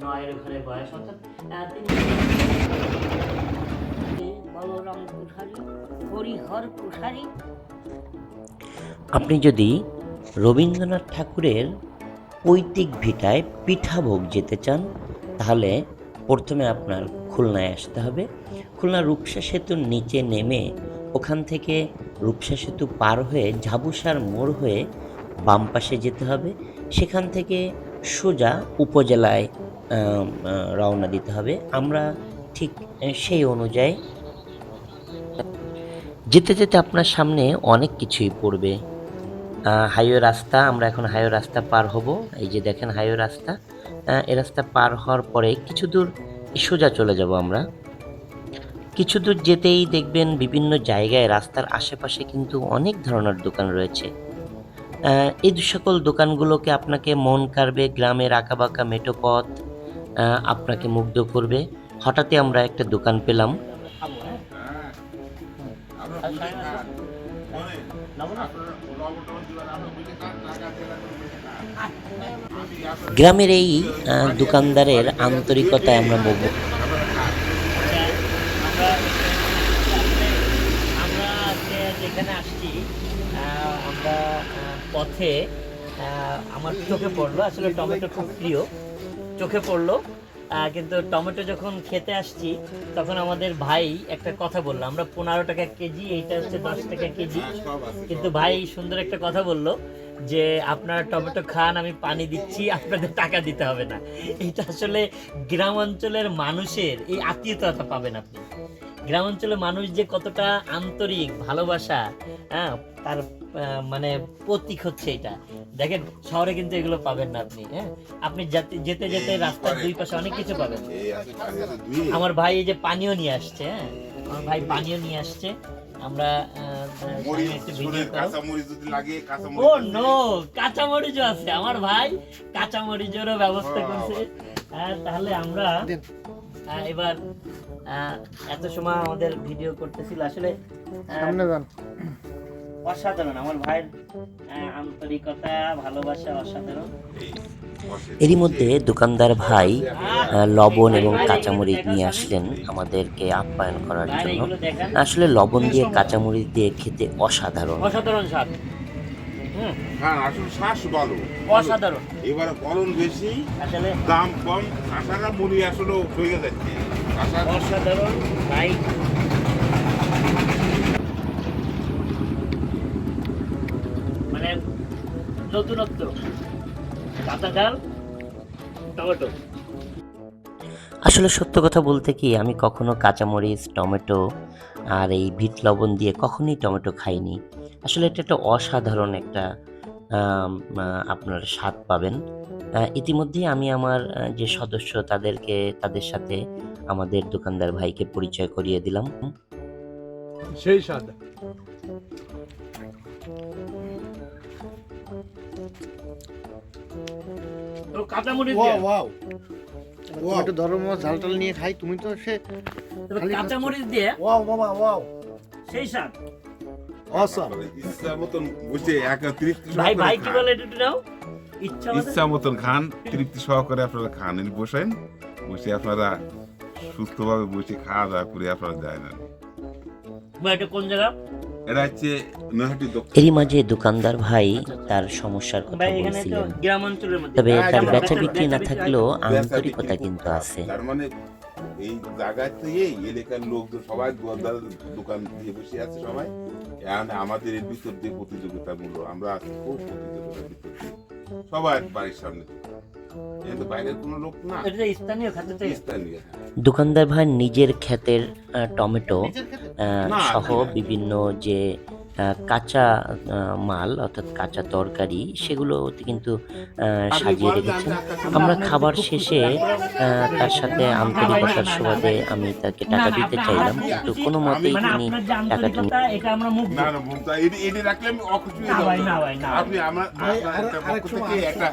9 ঘরে বয়স, অর্থাৎ বলরাম কুঠারি, হরিহর কুঠারি। আপনি যদি রবীন্দ্রনাথ ঠাকুরের পৈতৃক ভিটায় পিঠাভোগ যেতে চান, তাহলে প্রথমে আপনার খুলনায় আসতে হবে। খুলনা রূপসা সেতুর নিচে নেমে ওখান থেকে রূপসা সেতু পার হয়ে ঝাবুসার মোড় হয়ে বাম পাশে যেতে হবে। সেখান থেকে সোজা উপজেলায় রওনা দিতে হবে। আমরা ঠিক সেই অনুযায়ী যেতে যেতে আপনার সামনে অনেক কিছুই পড়বে। হাইওয়ে রাস্তা, আমরা এখন হাইওয়ে রাস্তা পার হব। এই যে দেখেন হাইওয়ে রাস্তা, এই রাস্তা পার হওয়ার পরে কিছু দূর সোজা চলে যাব আমরা। কিছু দূর যেতেই দেখবেন বিভিন্ন জায়গায় রাস্তার আশেপাশে কিন্তু অনেক ধরনের দোকান রয়েছে। এই সকল দোকানগুলোকে আপনাকে মন কাড়বে। গ্রামের আঁকাবাঁকা মেঠো পথ আপনাকে মুগ্ধ করবে। হঠাৎই আমরা একটা দোকান পেলাম। গ্রামের এই দোকানদারের আন্তরিকতায় আমরা মুগ্ধ। আমরা আজকে যেখানে আসছি, আমরা পথে আমার চোখে পড়লো, আসলে টমেটো খুব প্রিয়, চোখে পড়লো। কিন্তু টমেটো যখন খেতে আসছি তখন আমাদের ভাই একটা কথা বললো, আমরা 15 টাকা কেজি, এইটা হচ্ছে 10 টাকা কেজি। কিন্তু ভাই সুন্দর একটা কথা বললো যে আপনারা টমেটো খান, আমি পানি দিচ্ছি, আপনাদের টাকা দিতে হবে না। এটা আসলে গ্রাম অঞ্চলের মানুষের এই আত্মীয়তা পাবেন আপনি। গ্রাম অঞ্চলের মানুষ যে কতটা আন্তরিক, ভালোবাসা, তার মানে প্রতীক হচ্ছে এটা। দেখেন শহরে কিন্তু এগুলো পাবেন না আপনি। আপনি যেতে যেতে রাস্তার দুই পাশে অনেক কিছু পাবেন। আমার ভাই এই যে পানীয় নিয়ে আসছে, আমার ভাই পানীয় নিয়ে আসছে। আমরা একটু ভিডিও করব। ও নো, কাঁচামরিচও আছে, আমার ভাই কাঁচামরিচেরও ব্যবস্থা করছে। তাহলে আমরা এবার এত সময় আমাদের ভিডিও করতেছিল, আসলে অসাধারণ। আমার ভাইয়ের আন্তরিকতা, ভালোবাসা অসাধারণ। এরই মধ্যে দোকানদার ভাই লবণ এবং কাঁচামরিচ নিয়ে আসলেন আমাদেরকে আপ্যায়ন করার জন্য। আসলে লবণ দিয়ে কাঁচামরিচ দিয়ে খেতে অসাধারণ, অসাধারণ স্বাদ। হ্যাঁ, আসলে শ্বাস ভালো, অসাধারণ। এবারে ফলন বেশি, আসলে দাম কম, কাঁচাটা মুড়ি আসলে হয়ে যাচ্ছে অসাধারণ ভাই। মানে নতুনত্ব, কাঁচা ঝাল টমেটো। আসলে সত্য কথা বলতে কি, আমি কখনো কাঁচামরিচ, টমেটো আর এই বিট লবণ দিয়ে কখনোই টমেটো খাইনি। আসলে এটা একটা অসাধারণ একটা আপনার স্বাদ পাবেন। ইতিমধ্যেই আমি আমার যে সদস্য তাদের সাথে আমাদের দোকানদার ভাইকে পরিচয় করিয়ে দিলাম। সেই স্বাদ। কাঁচামরিচ দিয়ে, ওয়াও, একটু ধরো ঝাল টাল নিয়ে খাই, তুমি তো সে কাঁচামরিচ দিয়ে, ওয়াও বাবা, ওয়াও, সেই স্বাদ। অসাম। ইচ্ছা মতন বসে ভাই ভাই কি বলে একটু নাও, ইচ্ছা মতন খান, তৃপ্তি সহকারে আপনারা খান। বসেন, বসে আপনারা সুস্থভাবে বসে খাওয়া দাওয়া করে আপনারা যায় না। এটা কোন জায়গা? এটা হচ্ছে নৈহাটি দক্ষিণ। এরই মাঝে দোকানদার ভাই তার সমস্যার কথা বলছিলেন, গ্রাম অঞ্চলের মধ্যে, তবে তার বেচা বিক্রি না থাকলেও আন্তরিকতা কিন্তু আছে। তার মানে এই জায়গাতে এই এলাকার লোক সবাই দোকান দিয়ে বসে আছে, সবাই আমাদের এর ভিতর দিয়ে প্রতিযোগিতামূলক, আমরা খুব প্রতিযোগিতার ভিতর দিয়ে সবাই বাড়ির সামনে, কিন্তু বাইরের কোনো লোক না, স্থানীয় খাদ্য, স্থানীয়। দোকানদার ভাই নিজের ক্ষেতের টমেটো সহ না। বিভিন্ন যে কাঁচা মাল অর্থাৎ কাঁচা তরকারি সেগুলো কিন্তু সাজিয়ে রেখেছেন। আমরা খাবার শেষে তার সাথে আন্তরিকতার সুবাদে আমি তাকে টাকা দিতে চাইলাম, কিন্তু কোনো মতেই তিনি টাকাটা এটা আমরা মুখ না না মুক্তা এডি রাখলে আমি অখুশি হয়ে যাব। আপনি আমার পক্ষ থেকে একটা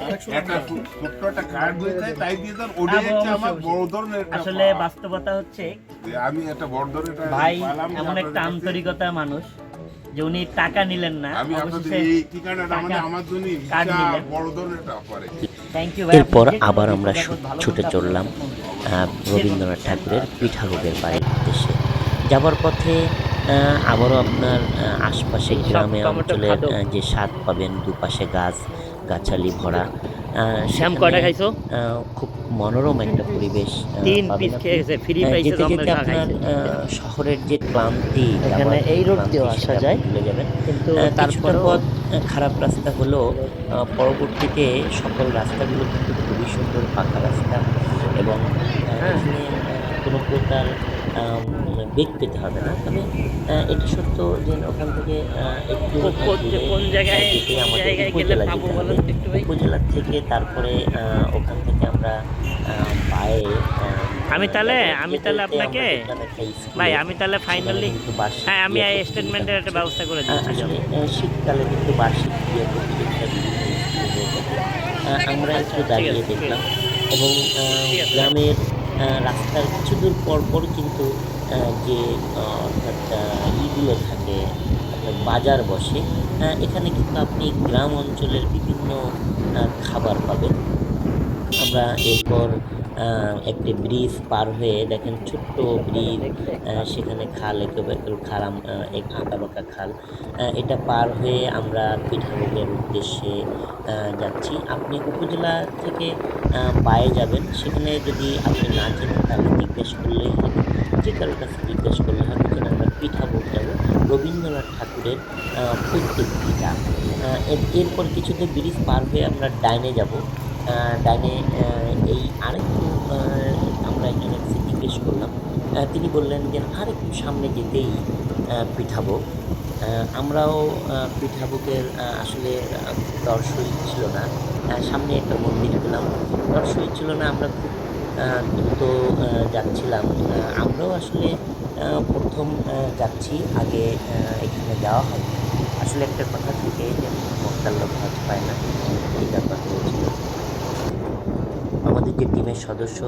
ছোট্ট একটা কার্ড দিতে তাই দিয়ে দেন, ওটা হচ্ছে আমার বড় ধরনের। আসলে বাস্তবতা হচ্ছে আমি একটা বড় ধরনের ভাই এমন একটা আন্তরিকতা মানুষ যে উনি টাকা নিলেন না, আমি আপনাদের এই ঠিকানাটা মানে আমার জন্য বড় ধরনের একটা অফার। থ্যাংক ইউ ভাই। এরপর আপনি যে কোনো আবার আমরা বিপদ আপদ ভালো ছুটে মন্দ আপনার চললাম কাছে phone করবেন। যে কোনো রবীন্দ্রনাথ কিছু ঠাকুরের জানতে পিঠাভোগের বাড়ির উদ্দেশ্যে। যাবার পথে আবারও আপনার আশপাশে এই যে সব গ্রামে টমেটো অঞ্চলের খাদক। যে স্বাদ পাবেন, দুপাশে গাছালি ভরা। শ্যাম সেখানে কয়টা খাইছো? খুব মনোরম একটা পরিবেশ 3 পাবেন পিস আপনি। খেয়ে গেছে, ফ্রি পাইছে যেতে রমের যেতে খা আপনার খাইছে। শহরের যে ক্লান্তি, এখানে যাবার যে এই রোড ক্লান্তি দিয়েও আসা সেটা আপনি যায়, ভুলে যাবেন। কিন্তু কিছুটা তারপরেও পথ খারাপ রাস্তা হলেও পরবর্তীতে সকল রাস্তাগুলো কিন্তু খুবই সুন্দর পাকা রাস্তা এবং হ্যাঁ, এখানে কোনো প্রকার বেগ পেতে হবে না। তবে এটা সত্য যে ওখান থেকে একটু দূরে কোন জায়গায় যেতেই কোন আমাদের জায়গায় গেলে উপজেলা পাবো যেতে হবে। বলেন তো একটু ভাই? উপজেলা থেকে তারপরে ওখান থেকে আমরা বায়ে আমি তাহলে যাব। আমি যেতে তাহলে যেতে আমরা আপনাকে দেখলাম একটা ভাই, স্কুলে, আমি তাহলে সেখানে ফাইনালি, কিন্তু বার্ষিক হ্যাঁ আমি ক্রীড়া প্রতিযোগিতা স্টেটমেন্টের একটা হচ্ছে। ব্যবস্থা করে দিচ্ছি আসলে যাবো। শীতকালে কিন্তু বার্ষিক ক্রীড়া প্রতিযোগিতা বিভিন্ন স্কুলে হয়ে থাকে। আমরা আচ্ছা একটু ঠিক দাঁড়িয়ে আছে, ঠিক দেখলাম আছে, এবং ঠিক আছে ভাই। গ্রামের রাস্তার কিছু দূর পর পর কিন্তু যে অর্থাৎ ইগুলো থাকে, অর্থাৎ বাজার বসে। এখানে কিন্তু আপনি গ্রাম অঞ্চলের বিভিন্ন খাবার পাবেন। আমরা এরপর একটি ব্রিজ পার হয়ে দেখেন, ছোট্ট কথা ব্রিজ, দেখলে সেখানে খাল, এঁকেবাঁকে খাল, এক আঁকাবাঁকা খাল। এটা পার হয়ে আমরা পিঠাভোগের উদ্দেশ্যে যাচ্ছি। আপনি উপজেলা থেকে বায়ে যাবেন, সেখানে যদি আপনি না চেনেন তাহলে জিজ্ঞেস করলেই হবে। যে কারো কাছে জিজ্ঞেস করলে হবে যে না, আমরা পিঠাভোগ যাবো রবীন্দ্রনাথ ঠাকুরের পৈতৃক ভিটা। এরপর কিছু দূর ব্রিজ পার হয়ে আমরা ডাইনে যাব। ডানে এই আরেকটু আ আমরা একজনের কাছে জিজ্ঞেস করলাম। তিনি বললেন যে, "আরেকটু সামনে যেতেই পিঠাভোগ।" আ আমরাও পিঠাভোগের আসলে খুব তর সই ছিল না। সামনে একটা মন্দির পেলাম। তর সই ছিল না। আমরা খুব দ্রুত যাচ্ছিলাম। আমরাও আসলে ১ম যাচ্ছি। আগে এখানে যাওয়া হয়নি। আসলে একটা কথা থাকে যে, "মক্কার লোক হজ পায় না।" এই ব্যাপার হয়েছিল। আমাদের যে টিমের সদস্য,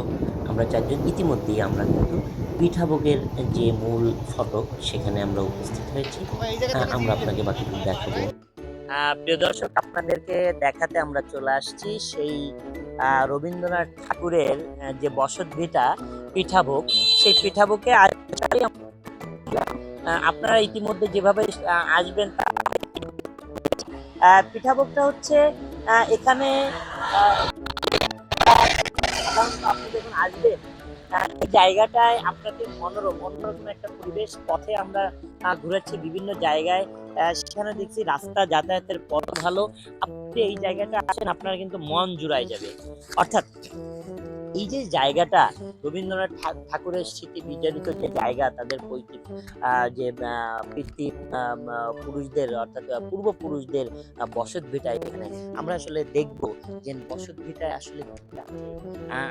আমরা ৪ জন ইতিমধ্যেই আমরা কিন্তু পিঠাভোগের যে মূল ফটক সেখানে আমরা উপস্থিত হয়েছি। আমরা আপনাকে বাকিটুকু দেখাবো। প্রিয় দর্শক, আপনাদেরকে দেখাতে আমরা চলে আসছি সেই রবীন্দ্রনাথ ঠাকুরের যে বসতভিটা পিঠাভোগ, সেই পিঠাভোগে আপনারা ইতিমধ্যে যেভাবে আসবেন পিঠাভোগটা হচ্ছে এখানে সাধারণত আপনি যখন আসবেন এই জায়গাটায় আপনাদের অন্যরকম একটা পরিবেশ। পথে আমরা ঘুরেছি বিভিন্ন জায়গায়, সেখানে দেখছি রাস্তা যাতায়াতের পথ ভালো। আপনি এই জায়গাটা আসেন, আপনার কিন্তু মন জুড়ায় যাবে। অর্থাৎ এই যে জায়গাটা রবীন্দ্রনাথ ঠাকুরের স্মৃতি বিজড়িত যে জায়গা, তাদের পৈতৃক যে পিতৃ পুরুষদের অর্থাৎ পূর্বপুরুষদের বসত ভিটা, এখানে আমরা আসলে দেখব যে বসত ভিটায় আসলে কি আছে।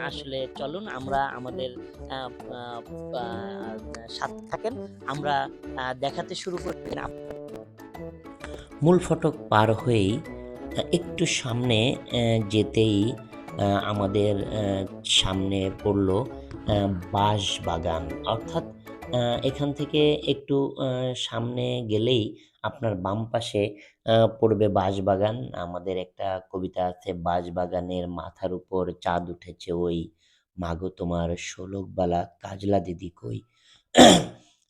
আসলে চলুন আমরা আমাদের আহ, আহ, আহ, সাথে থাকেন, আমরা দেখাতে শুরু করি। মূল ফটক পার হয়েই একটু সামনে যেতেই আমাদের সামনে পড়ল বাঁশবাগান। অর্থাৎ এখান থেকে একটু সামনে গেলেই আপনার বাম পাশে পড়বে বাঁশবাগান। আমাদের একটা কবিতা আছে, "বাঁশবাগানের মাথার উপর চাঁদ উঠেছে ওই, মাগো তোমার শোলকবালা কাজলা দিদি কই।"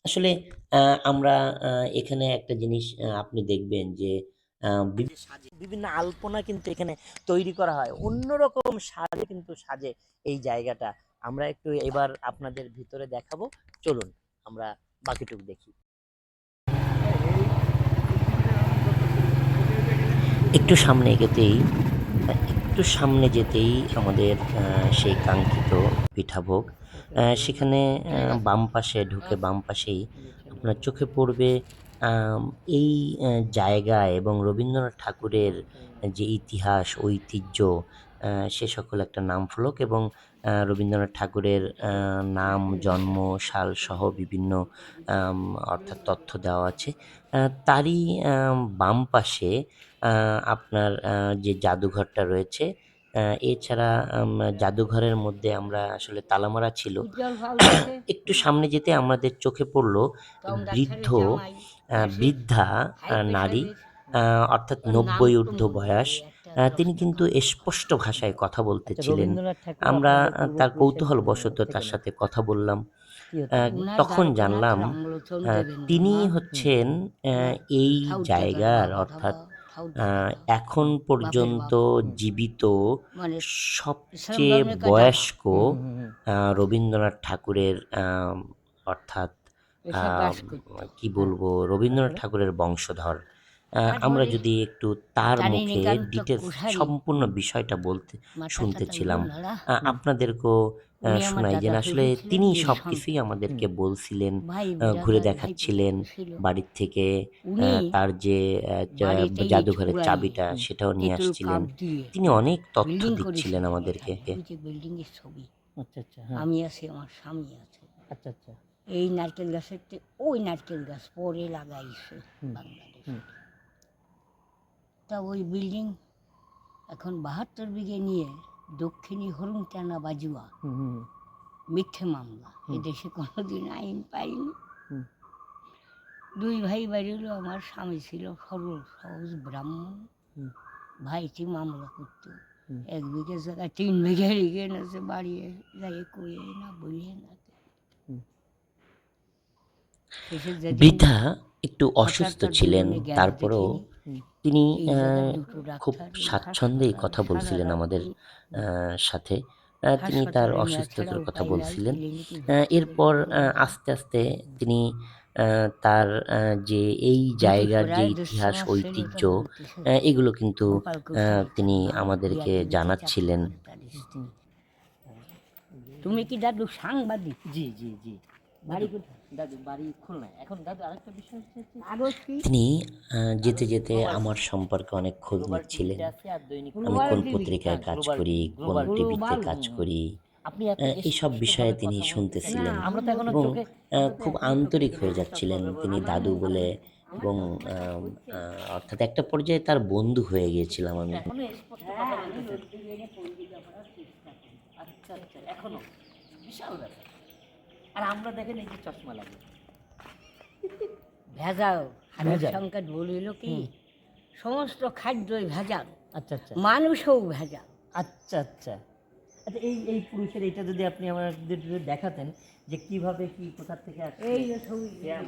আসলে আমরা এখানে একটা জিনিস আপনি দেখবেন যে বিভিন্ন আলপনা কিন্তু এখানে তৈরি করা হয়। অন্যরকম সাজে কিন্তু সাজে এই জায়গাটা। আমরা একটু এবার আপনাদের ভিতরে দেখাবো। চলুন আমরা বাকিটুকু দেখি। একটু সামনে এগোতেই একটু সামনে যেতেই আমাদের সেই কাঙ্ক্ষিত পিঠাভোগ। সেখানে বাম পাশে ঢুকে বাম পাশেই আপনার চোখে পড়বে আম এই জায়গায় এবং রবীন্দ্রনাথ ঠাকুরের যে ইতিহাস, ঐতিহ্য, সে সকল একটা নামফলক এবং রবীন্দ্রনাথ ঠাকুরের নাম, জন্ম, সাল সহ বিভিন্ন আম অর্থাৎ তথ্য দেওয়া আছে। তারই বাম পাশে আ আপনার যে জাদুঘরটা রয়েছে, আ এছাড়া জাদুঘরের মধ্যে আমরা আসলে তালামারা ছিল। একটু সামনে যেতে আমাদের চোখে পড়ল বৃদ্ধ বৃদ্ধা নারী, আ অর্থাৎ ৯০ ঊর্ধ্ব বয়স। তিনি কিন্তু স্পষ্ট ভাষায় কথা বলতেছিলেন। রবীন্দ্রনাথ ঠাকুর আমরা আপনাদের তার পূর্বপুরুষের কৌতূহলবশত থেকে তার না? সাথে কথা বললাম। কি হতো? তখন জানলাম তিনি হচ্ছেন এই জায়গার অর্থাৎ এখন পর্যন্ত জীবিত মানে সবচেয়ে বয়স্ক হুম, হুম, হুম। রবীন্দ্রনাথ ঠাকুরের অর্থাৎ কি বলবো রবীন্দ্রনাথ ঠাকুরের বংশধর। আমরা যদি একটু তার মুখে ডিটেলস সম্পূর্ণ বিষয়টা শুনতেছিলাম, আপনাদেরকেও শোনাই যে আসলে তিনি সবকিছুই আমাদেরকে বলছিলেন, ঘুরে দেখাচ্ছিলেন বাড়ির থেকে। তার যে জাদুঘরের চাবিটা সেটাও নিয়ে আসছিলেন। তিনি অনেক তথ্য দিচ্ছিলেন আমাদেরকে। বিল্ডিং এর ছবি আচ্ছা আচ্ছা, হ্যাঁ। আমি আছি, আমার স্বামী আছে। আচ্ছা আচ্ছা। এই নারকেল গাছের ওই নারকেল গাছ পরে লাগাইছে বাংলাদেশ। তা ওই বিল্ডিং এখন 72 বিঘে নিয়ে দক্ষিণী হরুং টানা বাজুয়া হুম, হুম, মিথ্যে মামলা, এদেশে কোনোদিন আইন পাইনি। হুম। দুই ভাই বাড়িল, আমার স্বামী ছিল সরল সহজ ব্রাহ্মণ। হুম। ভাইটি মামলা করতো, হুম। 1 বিঘে জায়গায় 3 বিঘে রেখে এনেছে, বাড়ি যাই কয়ে না বলিয়ে না। হুম। শেষে যেদিন বৃদ্ধা একটু হঠাৎ অসুস্থ তার ছিলেন, জীবনে জ্ঞান তারপরও দেখিনি। তিনি এই জায়গার দুটো খুব ডাক্তার, এই স্বাচ্ছন্দ্যেই হাসপাতাল কথা বলছিলেন সারা আমাদের সাথে। তিনি তার হাসপাতালে নেওয়া অসুস্থতার ছাড়া কথা উপায় নাই, বলছিলেন। ক্লিনিকে এরপর আস্তে আস্তে তিনি তার যে এই জায়গার যে প্রায় 200 ইতিহাস মাস ঐতিহ্য ছেলেটা বলতেছে, এগুলো কিন্তু গোপাল কুঠারি তিনি তার নাম, আমাদেরকে বিআরটিভিতে জানাচ্ছিলেন। চাকরি করে তার স্ত্রী। তুমি কি দাদু সাংবাদিক? জি জি জি। বাড়ি কোথায়? দাদু বাড়ি খুলনায়। এখন দাদু আরেকটা বিষয় হচ্ছে যে কাগজ কি? তিনি যেতে যেতে আমার সম্পর্কে অনেক খোঁজ নিচ্ছিলেন। আছে আর দৈনিক আমি কোন টিভি, পত্রিকায় কাজ গ্লোবাল করি, টিভি, কোন গ্লোবাল টিভিতে টিভি। কাজ করি, আপনি এত এইসব বিষয়ে তিনি স্পষ্টভাবে কথা শুনতেছিলেন না, আমরা তো এখনো এবং চোখে খুব আন্তরিক হয়ে যাচ্ছিলেন তিনি দাদু বলে। এবং অর্থাৎ একটা পর্যায়ে তার বন্ধু হয়ে গিয়েছিলাম আমি। এখনো স্পষ্ট কথা বলতেছেন। আচ্ছা আচ্ছা, এখনো বিশাল ব্যাপার। আর আমরা দেখেন এই যে চশমা লাগে। ভেজাল খাদ্য ভেজাল। সংকট বলিল কি, সমস্ত খাদ্যই ভেজাল, আচ্ছা আচ্ছা মানুষও ভেজাল। আচ্ছা আচ্ছা। আচ্ছা, এই এই পুরুষের এইটা যদি আপনি আমাদের যদি দেখাতেন যে কিভাবে কি কোথা থেকে আসছে। এই যে ছবি, ব্যায়াম।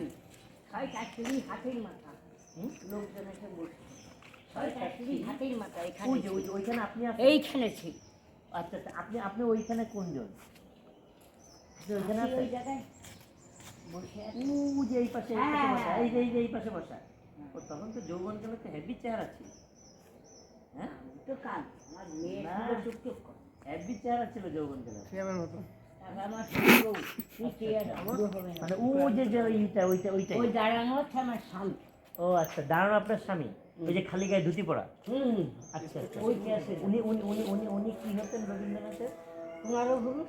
6টা সিঁড়ি হাতির মাথা, লোকজন এসে বসে 6টা সিঁড়ি হাতির মাথা, এখানে ওই যে ওইখানে আপনি আছেন? এইখানে ছিল। আচ্ছা আচ্ছা, আপনি আপনি ওইখানে কোনজন? আপনি ওইখানে হাতি ওই আছেন? জায়গায় বসে আছে। ও যে এই পাশে বসা, এই যে এই পাশে বসা। ও তখন তো যৌবন কালে তো হেভি চেহারা ছিল। হ্যাঁ, তো কাল আমার মেয়ে না। ছিল টুকটুক করে। হেভি চেহারা ছিল যৌবন কালে। আর আমার ছোট বউ, পুঁটি আর বুড়ো হবে না। মানে ও যে যে ওইটা ওইটাই। ওই দাঁড়ানো হচ্ছে আমার স্বামী। ও আচ্ছা, দাঁড়ানো আপনার স্বামী, ওই যে খালি গায়ে ধুতি পরা। আচ্ছা আচ্ছা। ওই যে আছে উনি উনি উনি উনি উনি কি হতেন রবীন্দ্রনাথের? 15 পুরুষ,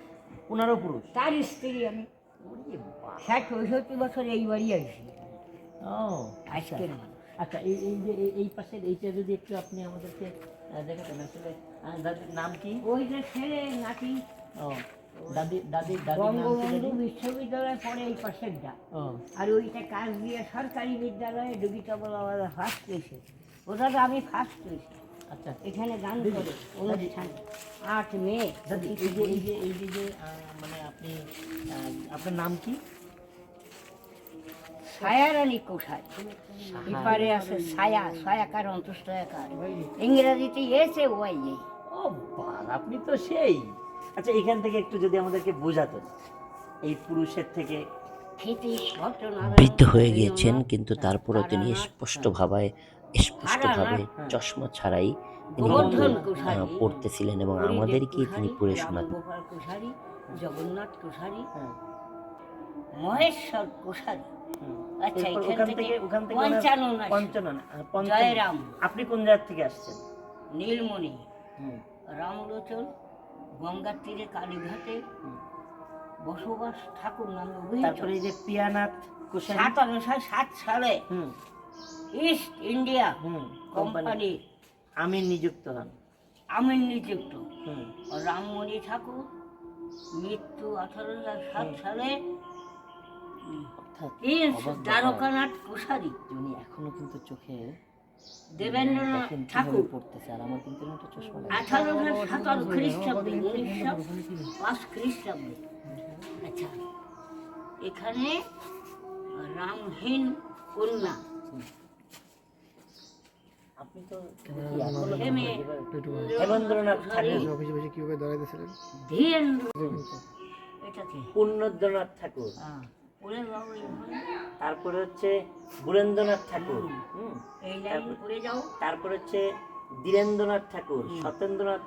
15 পুরুষ। তার স্ত্রী আমি। ওরে বাবা। 60-65 বছর এই বাড়ি আসি ও আচ্ছা আজকের মানুষ। আচ্ছা, এই এই যে এই পাশের এইটা যদি একটু আপনি আমাদেরকে দেখাতেন আসলে। দাদির নাম কি? ওই যে ছেলে নাতি ও দাদির দাদির দাদির নাম কি বঙ্গবন্ধু দাদি? বিশ্ববিদ্যালয়ে পড়ে এই পাশের ডা। ও আর ওইটা কাজ দিয়ে সরকারি বিদ্যালয়ে ডুবিটা বলা ফার্স্ট পেয়েছে। ওটা তো আমি ফার্স্ট পেয়েছি। আচ্ছা এখানে গান করে অনুষ্ঠান 8 মে। দাদি, এই যে মানে আপনি আপনার নাম কি? ছায়ারানী কোষায়, এপারে আছে ছায়া, ছায়াকার অন্তঃস্তয়াকার, ইংরেজিতে এসে ওয়াই এই। ও বাবা, আপনি তো সেই। আচ্ছা, এখান থেকে একটু যদি আমাদেরকে বোঝাতেন এই পুরুষের থেকে। খেতে ঘটনা বৃদ্ধ হয়ে গিয়েছেন কিন্তু তারপরও তিনি স্পষ্টভাবে চশমা ছাড়াই তিনি কিন্তু গোবর্ধন কুশারী, পড়তেছিলেন এবং আমাদেরকেই তিনি পড়ে শোনাতেন। রামগোপাল কুশারী, জগন্নাথ কুশারী, হ্যাঁ, মহেশ্বর কুশারী। আচ্ছা, এরপর এখান থেকে ওখান থেকে পঞ্চানন আসে। পঞ্চানন। জয়রাম, আপনি কোন জায়গা থেকে আসছেন? নীলমণি, রামলোচন, গঙ্গার তীরে কালীঘাটে বসবাস, ঠাকুর নামে অভিহিত। তারপরে এই যে পিয়ানাথ কুশারী। 57 সালে হুম ইস্ট ইন্ডিয়া হুম কোম্পানি আমির নিযুক্ত হন। আমিন নিযুক্ত। হুম রামমণি ঠাকুর মৃত্যু 1807 সালে। অর্থাৎ প্রিন্স অবাক ব্যাপার। দ্বারকানাথ কুশারী, উনি এখনো কিন্তু চোখে দেবেন্দ্রনাথ ঠাকুর পড়তেছে আর আমার কিন্তু একটা চশমা 1817 খ্রিস্টাব্দে 1905 খ্রিস্টাব্দে। আচ্ছা, এখানে রামহীন কন্যা আপনি তো হেমেন্দ্রনাথ ঠাকুর, অফিসে বসে কিভাবে দাঁড়াইতেছিলেন? ধীরেন্দ্র, এটা কি? পূর্ণেন্দ্রনাথ ঠাকুর, ওরে বাবা, এইভাবে তারপরে হচ্ছে বুরেন্দ্রনাথ ঠাকুর, এই লাইন করে যাও। তারপর হচ্ছে ধীরেন্দ্রনাথ ঠাকুর, সত্যেন্দ্রনাথ,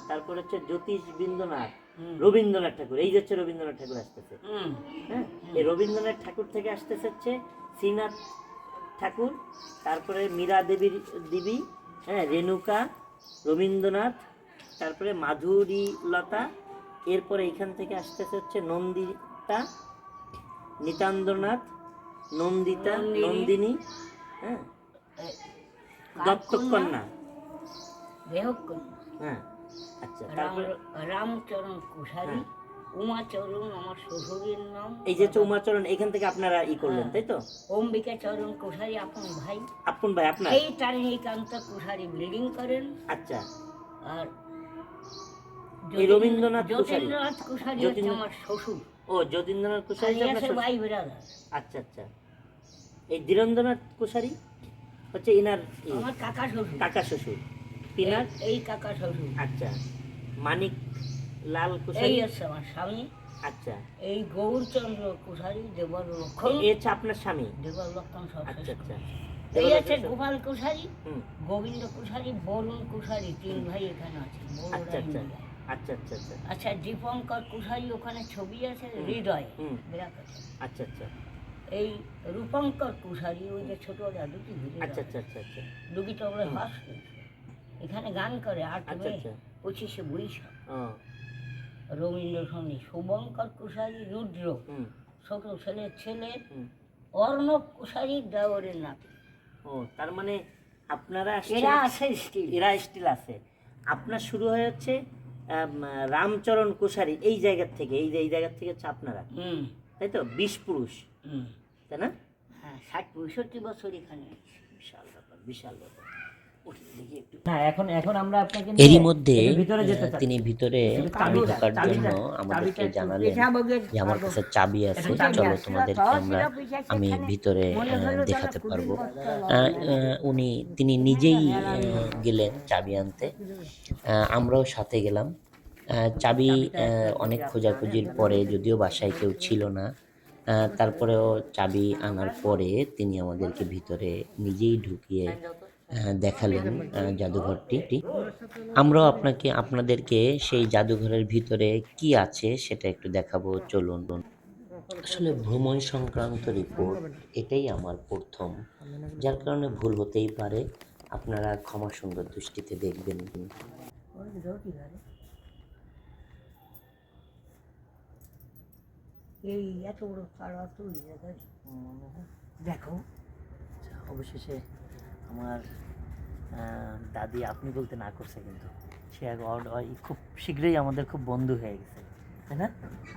তারপর হচ্ছে জ্যোতিষ বিন্দুনাথ, রবীন্দ্রনাথ ঠাকুর। এই যে হচ্ছে রবীন্দ্রনাথ ঠাকুর আসতেছে। হ্যাঁ, এই রবীন্দ্রনাথ ঠাকুর থেকে আসতেছে হচ্ছে শ্রীনাথ ঠাকুর, তারপরে মীরা দেবী, হ্যাঁ, রেণুকা, রবীন্দ্রনাথ, তারপরে মাধুরী লতা, এরপরে এখান থেকে আসতেছে হচ্ছে নন্দিতা, নিতান্দ্রনাথ, নন্দিনী, হ্যাঁ, দত্তক কন্যা, দেহক কন্যা, হ্যাঁ, আচ্ছা, তারপরে রামচরণ কুশারী, উমাচরণ আমার শ্বশুরের নাম। এই যে উমাচরণ, এখান থেকে আপনারা ই করলেন, তাই তো? অম্বিকা চরণ কুশারী আপন ভাই, আপন ভাই আপনার। এই তারিণীকান্ত কুশারী ব্লিডিং করেন। আচ্ছা, আর এই রবীন্দ্রনাথ কুশারী, যতীন্দ্রনাথ কুশারী হচ্ছে আমার শ্বশুর। ও যতীন্দ্রনাথ কুশারী আর আপনার আছে শ্বশুর। ভাই ব্রাদার, আচ্ছা আচ্ছা, এই ধীরেন্দ্রনাথ কুশারী হচ্ছে ইনার আমার কাকা শ্বশুর। কাকা শ্বশুর, তিনার। এই কাকা শ্বশুর। আচ্ছা, মানিক লাল এই কুশারী, হচ্ছে আমার স্বামী। আচ্ছা, এই গৌরচন্দ্র কুশারী, দেবর লক্ষণ, এই হচ্ছে আপনার স্বামী। দেবর লক্ষণ সব আচ্ছা শেষ। আচ্ছা, এই আছে গোপাল কুশারী, হুম, গোবিন্দ কুশারী, বরুণ কুশারী, তিন ভাই এখানে আছে। বড়রা আচ্ছা আচ্ছা ইন্ডিয়ায়। আচ্ছা আচ্ছা আচ্ছা আচ্ছা, দীপঙ্কর কুশারী ওখানে ছবি আছে, হৃদয় হুম। বিরাট আছে। আচ্ছা আচ্ছা এই রূপঙ্কর কুশারী, ওই যে ছোট দুটি আচ্ছা আচ্ছা আচ্ছা আচ্ছা দুটি ওরা ফাঁস এখানে গান করে। 8 আচ্ছা মে আচ্ছা 25শে বৈশাখ ও রবীন্দ্রসঙ্গী। শুভঙ্কর কুশারী রুদ্র, হুম ছোট ছেলে হুম। অর্ণব কুশারী দেওরের নাতি। ও তার মানে আপনারা এরা আছে স্টিল। এরা স্টিল আছে। আপনার শুরু হয়ে হচ্ছে রামচরণ কুশারী এই জায়গা থেকে, এই যে এই জায়গা থেকে হচ্ছে আপনারা, তাই তো? 20 পুরুষ, তাই না? হ্যাঁ, 60-65 বছর এখানে। বিশাল ব্যাপার, বিশাল ব্যাপার। না, এখন আমরা আপনাকে এরই মধ্যে ভিতরে যেতে চাই। তিনি ভিতরে চাবিটা- ঢোকার জন্য চাবিটা আমাদেরকে একটু জানালেন পেশাবগের যে আমার কাছে চাবি আছে, এটা চাবি চলো আছে। তোমাদেরকে আমি ভিতরে দেখাতে পারবো। তিনি নিজেই গেলেন চাবি আনতে, আমরাও সাথে গেলাম। চাবি অনেক খোঁজাখুঁজির পরে, যদিও বাসায় কেউ ছিল না, তারপরেও চাবি আনার পরে তিনি আমাদেরকে ভিতরে নিজেই ঢুকিয়ে দেখালেন জাদুঘরটি। আমরাও আপনাদেরকে সেই জাদুঘরের ভিতরে কি আছে সেটা একটু দেখাবো, চলুন। আসলে ভ্রমণ সংক্রান্ত রিপোর্ট এটাই আমার প্রথম, যার কারণে ভুল হতেই পারে, আপনারা ক্ষমা সুন্দর দৃষ্টিতে দেখবেন। এই এত বড় তারা তো দেখো। অবশেষে আমার দাদি আপনি বলতে না করছে, কিন্তু সে খুব শীঘ্রই আমাদের খুব বন্ধু হয়ে গেছে, তাই না?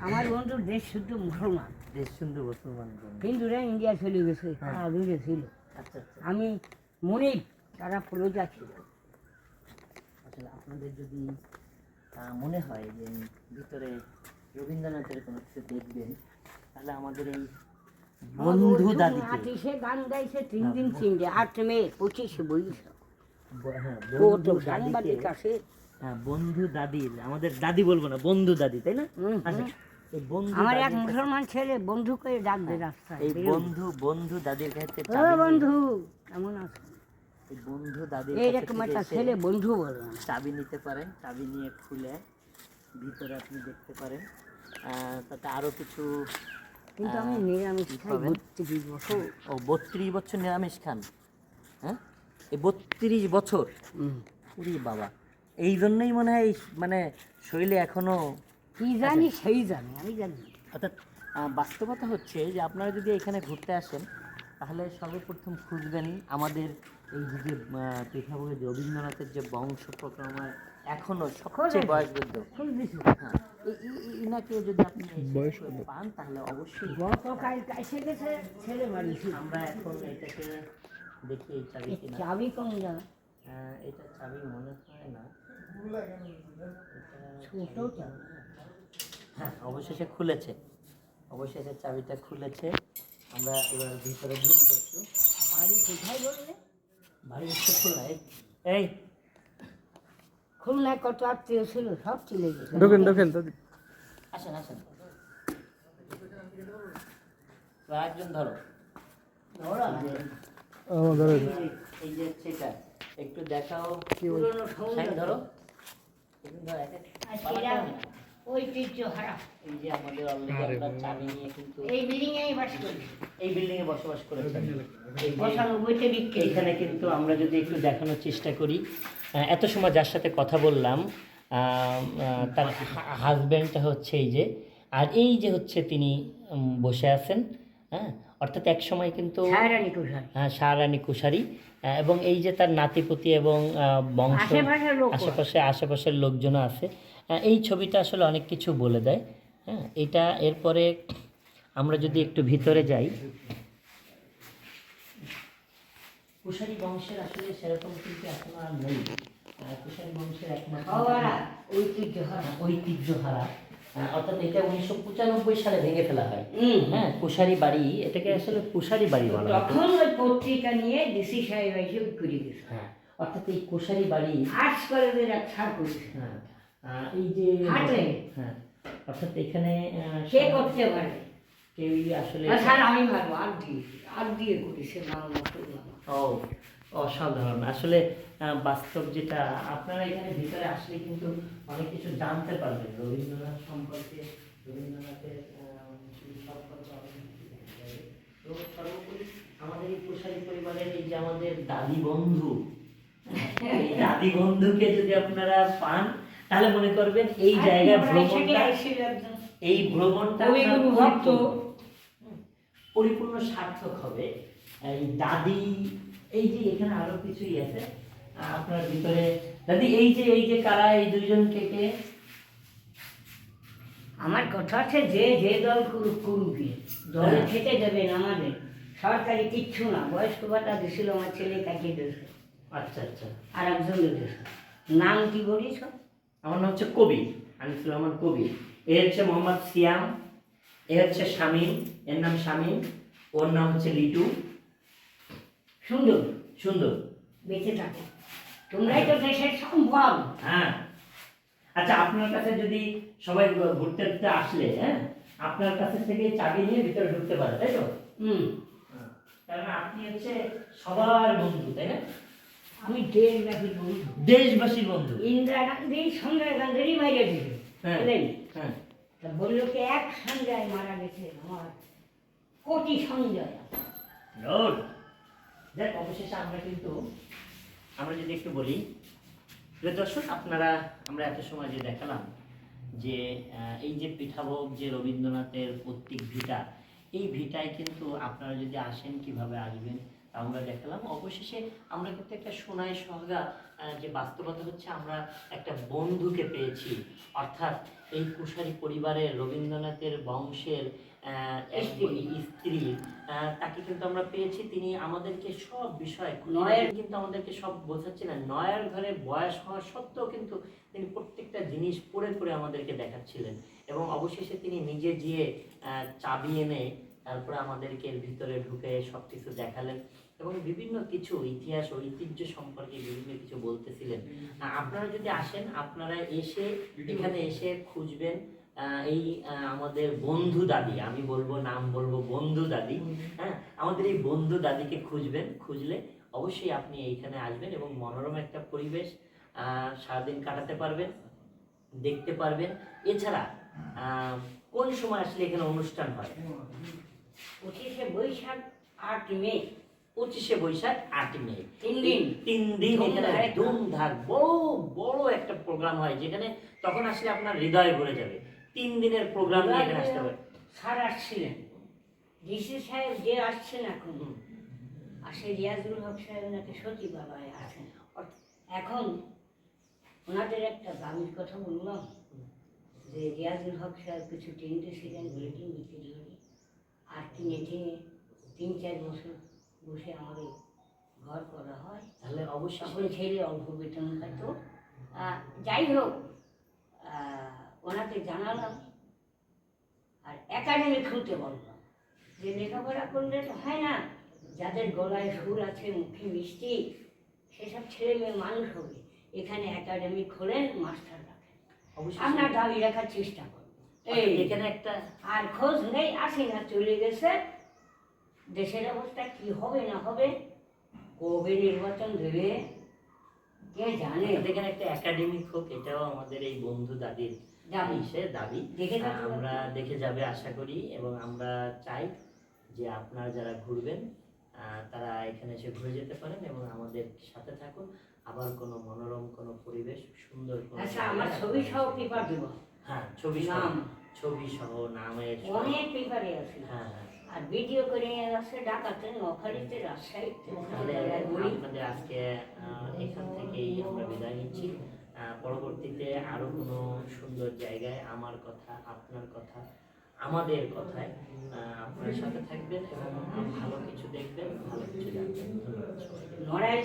আমার বন্ধু দেশ শুদ্ধ মুসলমান, দেশ সুন্দর মুসলমান বন্ধু। হিন্দুরা ইন্ডিয়া চলে গেছে, দূরে ছিল। আচ্ছা আচ্ছা, আমি মনিব, তারা প্রজা ছিল। আসলে আপনাদের যদি মনে হয় যে ভিতরে রবীন্দ্রনাথের কোনো কিছু দেখবেন, তাহলে আমাদের এই বন্ধু দাদিকে, সে গান গাইছে 3 দিন 3 ডে, 8 মে 25শে বৈশাখ। হ্যাঁ, কত বন্ধু সাংবাদিক দাদিকে, আছে। হ্যাঁ, বন্ধু দাদির, আমাদের দাদি বলবো না, বন্ধু দাদি, তাই না? আচ্ছা, এই বন্ধু আমার এক দাদির কাছে- মুসলমান ছেলে বন্ধু করে ডাকবে রাস্তায়। এই বন্ধু দাদির কাছে ও চাবি বন্ধু কেমন আছে? এই বন্ধু দাদির এইরকম কাছে একটা এসে ছেলে বন্ধু বলে না। চাবি নিতে পারেন, চাবি নিয়ে খুলে ভিতরে আপনি দেখতে পারেন। তাতে আরো কিছু, কিন্তু আমি নিরামিষ খাই পাবেন? 32 বছর। ও 32 বছর নিরামিষ খান? হ্যাঁ, এই 32 বছর, উরি বাবা! এই জন্যই মনে হয় মানে শরীরে এখনো কি জানি সেই জানি, আমি জানি না। অর্থাৎ বাস্তবতা হচ্ছে যে আপনারা যদি এখানে ঘুরতে আসেন, তাহলে সর্বপ্রথম খুঁজবেন আমাদের এই যে পেশাবগের রবীন্দ্রনাথের যে বংশ প্রক্রমায় এখনো সবচেয়ে বয়সবৃদ্ধ, খুঁজতেছি। হ্যাঁ, ইনাকে যদি আপনি এসে পান, তাহলে অবশ্যই গতকাল এসে গেছে ছেলে বাড়ি ছিল। আমরা এখন এটাকে দেখি এই চাবি এই কিনা। চাবি কোন জায়গা? এটা চাবি মনে হয় না। ছোট চাবি। হ্যাঁ, অবশেষে খুলেছে, অবশেষে চাবিটা খুলেছে। আমরা এবার ভিতরে ঢুকবো একটু। বাড়ি কোথায় বললে? বাড়ি হচ্ছে খুলনায়। এই খুলনায় কত আত্মীয় ছিল, সব চলে গেছে। আসেন আসেন, একজন ধরো। ওরা এই যে সেটা একটু দেখাও। পুরনো সমুদ্র। সাইন ধরো, একজন ধরো, আর পালা সেরা করো না। ঐতিহ্য হারা। এই যে আমাদের অলরেডি আমরা চাবি নিয়ে কিন্তু এই বিল্ডিং এই বাস করি, এই বিল্ডিং এ বসবাস করেছেন। এই যে 95তে বিক্রি। এখানে কিন্তু আমরা যদি একটু দেখানোর চেষ্টা করি, এত সময় যার সাথে কথা বললাম তার হাজব্যান্ডটা হচ্ছে এই যে, আর এই যে হচ্ছে তিনি বসে আছেন। হ্যাঁ, অর্থাৎ এক সময় কিন্তু ছায়রানি কোথায়? শাহরানী কুশারি, এবং এই যে তার নাতিপুতি এবং বংশ আশেপাশের লোক। আশেপাশের লোকজনও আছে। এই ছবিটা আসলে অনেক কিছু বলে দেয়। হ্যাঁ, এটা এরপরে আমরা যদি একটু ভিতরে যাই, কুশারি বংশের আসলে সেরকম কিন্তু এখন আর নেই। কুশারি বংশের একমাত্র হাওয়ারা ঐতিহ্য হারা। ঐতিহ্যহারা, অর্থাৎ এটা 1995 সালে ভেঙে ফেলা হয়। হুম। হ্যাঁ, কুশারি বাড়ি, এটাকে আসলে কুশারি বাড়ি বলা হয়। তখন ওই পত্রিকা নিয়ে ডিসি সাহেব এসে করে গেছে। হ্যাঁ, অর্থাৎ এই কুশারি বাড়ি, আর্টস কলেজের এক ছাড় করেছে। হ্যাঁ, এই যে হাটে। হ্যাঁ, অর্থাৎ এখানে সে করতে পারে। কেউই আসলে স্যার আমি ভালো আর দিয়ে করেছে বাংলা বাংলা। ও অসাধারণ আসলে বাস্তব যেটা আপনারা এখানে ভিতরে আসলে কিন্তু অনেক কিছু জানতে পারবেন রবীন্দ্রনাথ সম্পর্কে, রবীন্দ্রনাথের সম্পর্কে অনেক কিছু জানতে পারবেন। তো সর্বোপরি আমাদের এই কুশারি পরিবারের এই যে আমাদের দাদি বন্ধু, এই দাদি বন্ধুকে যদি আপনারা পান তাহলে মনে করবেন এই জায়গায় ভ্রমণটা, এই ভ্রমণটা কবিগুরু ভক্ত পরিপূর্ণ সার্থক হবে। এই দাদি, এই যে এখানে আরো কিছুই আছে আপনার ভিতরে। দাদি এই যে কারা এই দুইজনকে কে? আমার কথা আছে যে যে দল করুক করুকই, দলে খেতে দেবেন আমাদের সরকারি কিচ্ছু না। বয়স্ক ভাতা দিছিল আমার ছেলে কাটিয়ে দিয়েছে, আচ্ছা আচ্ছা, আর একজন দিয়েছে। নাম কি বলিস? আমার নাম হচ্ছে কবির, আনিসুর রহমান কবির। এ হচ্ছে মোহাম্মদ সিয়াম, এ হচ্ছে শামীম, এর নাম শামীম, ওর নাম হচ্ছে লিটু। সুন্দর সুন্দর। বেঁচে থাকে, তোমরাই তো দেশের সম্ভব। হ্যাঁ, আচ্ছা, আপনার কাছে যদি সবাই ঘুরতে ঘুরতে আসলে, হ্যাঁ, আপনার কাছে থেকে চাবি নিয়ে ভিতরে ঢুকতে পারে, তাই তো? হুম, কারণ আপনি হচ্ছে সবার বন্ধু, তাই না? আমি দেশব্যাপী বন্ধু। দেশবাসীর বন্ধু। ইন্দিরা গান্ধী সঞ্জয় গান্ধীরই মাইরে দিল, হ্যাঁ বুঝলেন? হ্যাঁ, তা বললো কি এক সঞ্জয় মারা গেছে, আমার কোটি সঞ্জয়। Lord, দেখ অবশেষে আমরা যদি একটু বলি, প্রিয় দর্শক, আমরা এত সময় যে দেখালাম যে এই যে পিঠাভোগ, যে রবীন্দ্রনাথের পৈতৃক ভিটা, এই ভিটায় কিন্তু আপনারা যদি আসেন কিভাবে আসবেন তা আমরা দেখালাম। অবশেষে আমরা কিন্তু একটা সোনায় সোহাগা, যে বাস্তবতা হচ্ছে আমরা একটা বন্ধুকে পেয়েছি, অর্থাৎ এই কুশারি পরিবারের রবীন্দ্রনাথের বংশের এক স্ত্রী, তাকে কিন্তু আমরা পেয়েছি। তিনি আমাদেরকে সব বিষয় কিন্তু আমাদেরকে সব বোঝাচ্ছিলেন। নয়ার ঘরে বয়স হওয়া সত্ত্বেও কিন্তু তিনি প্রত্যেকটা জিনিস পড়ে পড়ে আমাদেরকে দেখাচ্ছিলেন, এবং অবশেষে তিনি নিজে গিয়ে চাবি এনে তারপরে আমাদেরকে এর ভিতরে ঢুকে সব কিছু দেখালেন, এবং বিভিন্ন কিছু ইতিহাস ঐতিহ্য সম্পর্কে বিভিন্ন কিছু বলতেছিলেন। আপনারা যদি আসেন, আপনারা এখানে এসে খুঁজবেন এই আমাদের বন্ধু দাদি, আমি নাম বলবো বন্ধু দাদি। হ্যাঁ, আমাদের এই বন্ধু দাদিকে খুঁজলে অবশ্যই আপনি এইখানে আসবেন এবং মনোরম একটা পরিবেশ সারাদিন কাটাতে পারবেন, দেখতে পারবেন। এছাড়া কোন সময় আসলে এখানে অনুষ্ঠান হয়? 25শে বৈশাখ 8 মে। 25শে বৈশাখ 8 মে, 3 দিন। 3 দিন এখানে ধুমধাম বড় একটা প্রোগ্রাম হয়, যেখানে তখন আসলে আপনার হৃদয় ভরে যাবে। 3 দিনের প্রোগ্রাম নিয়ে এখানে আসতে হবে। স্যার আসছিলেন, ডিসি সাহেব যে আসছেন এখন, আসে রিয়াজুল হক সাহেব নাকি সচিবালয়ে আছেন। এখন ওনাদের একটা দাবির কথা বললাম যে রিয়াজুল হক সাহেব কিছু টিন দিয়েছিলেন, বুলেটিন বিক্রি হলে, আর 3-4 বছর বসে আমাদের ঘর করা হয়, তাহলে অবশ্যই তখন ছেলে অল্প বেতন পাইতো। যাই হোক, ওনাকে জানালাম আর একাডেমি খুলতে বললাম যে লেখাপড়া করলে তো হয় না, যাদের গলায় সুর আছে, মুখে মিষ্টি, সেসব ছেলে মেয়ে মানুষ হবে, এখানে একাডেমি খোলেন, মাস্টার রাখেন, অবশ্যই আপনার দাবি রাখার চেষ্টা করবো। এই এখানে একটা আর খোঁজ নেই, আসে না, চলে গেছে। দেশের অবস্থা কি হবে না হবে, কবে নির্বাচন দেবে কে জানে। এখানে একটা একাডেমিক হোক, এটাও আমাদের এই বন্ধু দাদির দাবি। দাবি। দেখে যাবে। আমরা দেখে যাবে আশা করি, এবং আমরা চাই যে আপনারা যারা ঘুরবেন তারা এখানে এসে ঘুরে যেতে পারেন এবং আমাদের সাথে থাকুন। আবার কোনো মনোরম কোনো পরিবেশ, সুন্দর কোনো আচ্ছা, আমার ছবি সহ পেপার দেব। হ্যাঁ, ছবি সহ, নাম। ছবি সহ নামের সহ। অনেক পেপারে আছে। হ্যাঁ হ্যাঁ। আর ভিডিও করে আছে ঢাকাতে, নোয়াখালীতে, রাজশাহীতে, তাহলে বলি। আপনাদের আজকে এখান থেকেই আমরা বিদায় নিচ্ছি। পরবর্তীতে আরো কোনো সুন্দর জায়গায় আমার কথা, আপনার কথা, আমাদের কথায় আপনার সাথে থাকবেন এবং ভালো কিছু দেখবেন, ভালো কিছু জানবেন। ধন্যবাদ সবাইকে। নড়াইল